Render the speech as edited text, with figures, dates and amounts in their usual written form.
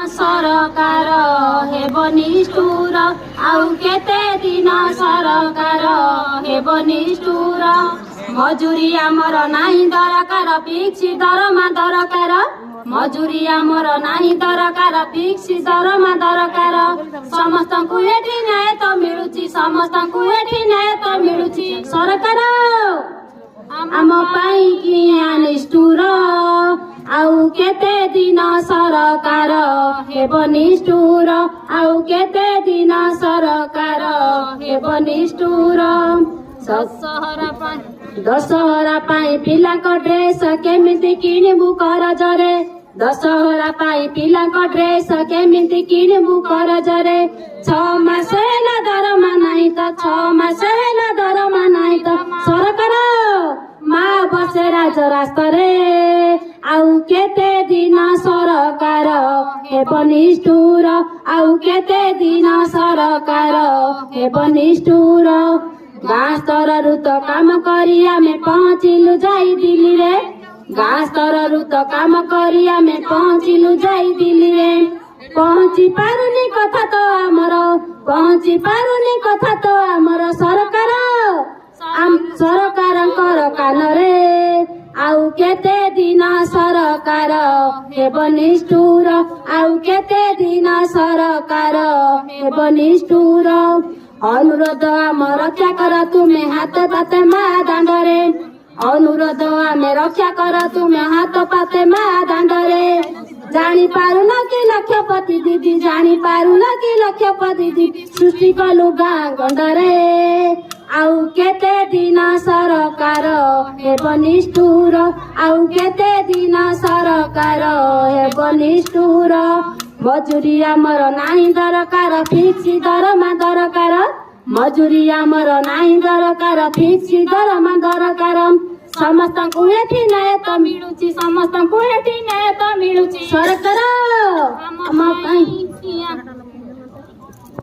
सरकार हेब निष्ठुर आउ केते दिन सरकार हेब निष्ठुर मजुरी आमर नाही दरकार फिक्स दरमा दरकार मजुरी आमर नाही दरकार फिक्स दरमा दरकार समस्तଙ୍କୁ एठी न्याय त मिलुची समस्तଙ୍କୁ एठी न्याय त मिलुची सरकार आम पाई किया निष्ठुर आउ केते दिन सरकार हेब निष्ठुर आउ केते दिन सरकार हेब निष्ठुर दशहरा पाई पिलाको ड्रेस केमिति किनिबु करजरे दशहरा पाई पिलाको ड्रेस केमिति किनिबु करजरे 6 मास हेला दरमा नाही त 6 मास हेला दरमा नाही त सरकार मा बसे राज रास्तरे आउ केते दिन सरकार हेब निष्ठुर आउ केते दिन सरकार हेब निष्ठुर गाँ स्तरहरु त काम करी आमे पहुँचिलु जाई दिल्ली रे गाँ स्तरहरु त काम करी आमे पहुँचिलु जाई दिल्ली रे पहुँची पारुनी कथा त आमर पहुँची पारुनी कथा त आमर सरकार सरकारଙ୍କର କାନରେ ଆଉ କେତେ ଦିନ ସରକାର ହେବ ନିଷ୍ଠୁର ଆଉ କେତେ ଦିନ ସରକାର ହେବ ନିଷ୍ଠୁର ଅନୁରୋଧ ଆମ ରକ୍ଷା କର ତୁମେ ହାତ ପାତେ ମା ଦାଣ୍ଡରେ ଅନୁରୋଧ ଆମେ ରକ୍ଷା କର ତୁମେ ହାତ ପାତେ ମା ଦାଣ୍ଡରେ ଜାଣିପାରୁନ କି ଲକ୍ଷପତି ଦିଦି ଜାଣିପାରୁନ କି ଲକ୍ଷପତି ଦିଦି ସୃଷ୍ଟି କଲୁ ଗାଁ ଗଣ୍ଡରେ ଆଉ କେତେ ଦିନ ସରକାର ହେବ ନିଷ୍ଠୁର ଆଉ କେତେ ଦିନ ସରକାର ହେବ ନିଷ୍ଠୁର ମଜୁରୀ ଆମର ନାହିଁ ଦରକାର ଫିକ୍ସ ଦରମା ଦରକାର ମଜୁରୀ ଆମର ନାହିଁ ଦରକାର ଫିକ୍ସ ଦରମା ଦରକାର ସମସ୍ତଙ୍କୁ ଏଠି ନ୍ୟାୟ ତ ମିଳୁଛି ସମସ୍ତଙ୍କୁ ଏଠି ନ୍ୟାୟ ତ ମିଳୁଛି ସରକାର ଆମ ପାଇଁ